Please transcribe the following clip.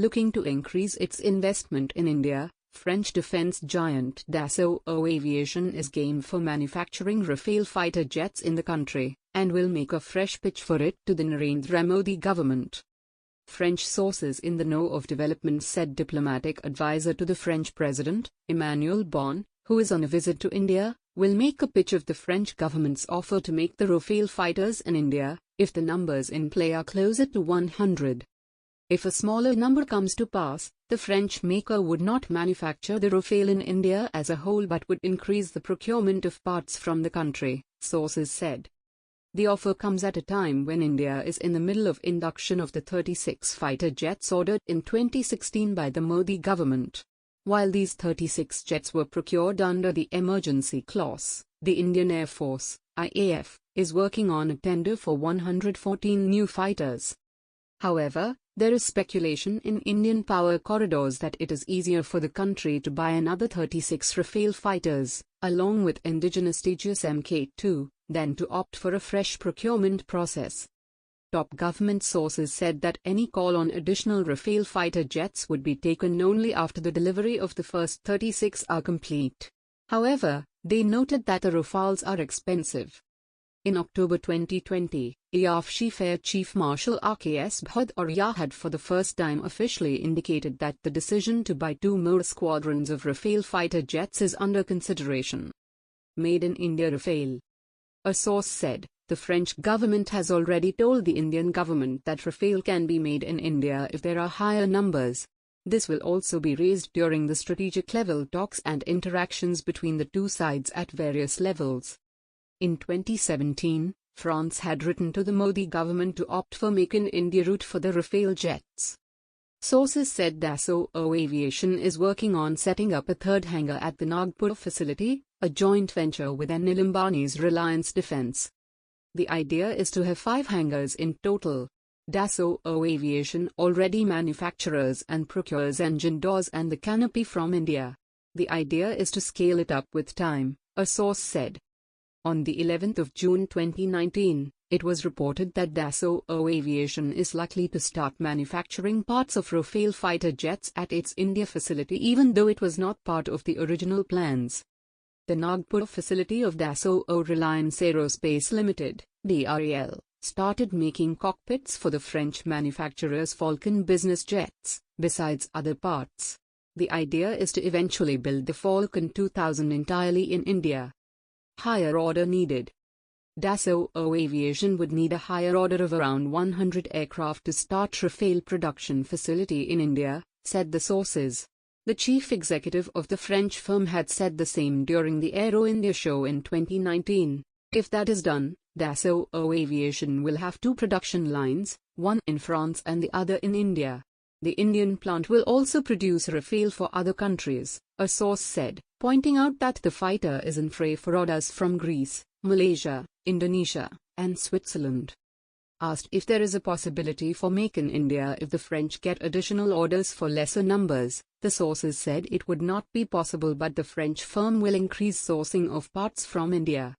looking to increase its investment in India. French defense giant Dassault Aviation is game for manufacturing Rafale fighter jets in the country, and will make a fresh pitch for it to the Narendra Modi government. French sources in the know of developments said diplomatic advisor to the French president, Emmanuel Bon, who is on a visit to India, will make a pitch of the French government's offer to make the Rafale fighters in India, if the numbers in play are closer to 100. If a smaller number comes to pass, the French maker would not manufacture the Rafale in India as a whole but would increase the procurement of parts from the country, sources said. The offer comes at a time when India is in the middle of induction of the 36 fighter jets ordered in 2016 by the Modi government. While these 36 jets were procured under the emergency clause, the Indian Air Force, IAF, is working on a tender for 114 new fighters. However, there is speculation in Indian power corridors that it is easier for the country to buy another 36 Rafale fighters, along with indigenous Tejas Mk2, than to opt for a fresh procurement process. Top government sources said that any call on additional Rafale fighter jets would be taken only after the delivery of the first 36 are complete. However, they noted that the Rafales are expensive. In October 2020, IAF Chief Air Chief Marshal RKS Bhadauria had for the first time officially indicated that the decision to buy 2 more squadrons of Rafale fighter jets is under consideration. Made in India Rafale. A source said, the French government has already told the Indian government that Rafale can be made in India if there are higher numbers. This will also be raised during the strategic level talks and interactions between the two sides at various levels. In 2017, France had written to the Modi government to opt for Make in India route for the Rafale jets. Sources said Dassault Aviation is working on setting up a third hangar at the Nagpur facility, a joint venture with Anil Ambani's Reliance Defense. The idea is to have 5 hangars in total. Dassault Aviation already manufactures and procures engine doors and the canopy from India. The idea is to scale it up with time, a source said. On the 11th of June 2019, it was reported that Dassault Aviation is likely to start manufacturing parts of Rafale fighter jets at its India facility even though it was not part of the original plans. The Nagpur facility of Dassault Reliance Aerospace Limited, DRAL, started making cockpits for the French manufacturer's Falcon business jets, besides other parts. The idea is to eventually build the Falcon 2000 entirely in India. Higher order needed. Dassault Aviation would need a higher order of around 100 aircraft to start Rafale production facility in India, said the sources. The chief executive of the French firm had said the same during the Aero India show in 2019. If that is done, Dassault Aviation will have 2 production lines, one in France and the other in India. The Indian plant will also produce Rafale for other countries, a source said, pointing out that the fighter is in fray for orders from Greece, Malaysia, Indonesia, and Switzerland. Asked if there is a possibility for Make in India if the French get additional orders for lesser numbers, the sources said it would not be possible but the French firm will increase sourcing of parts from India.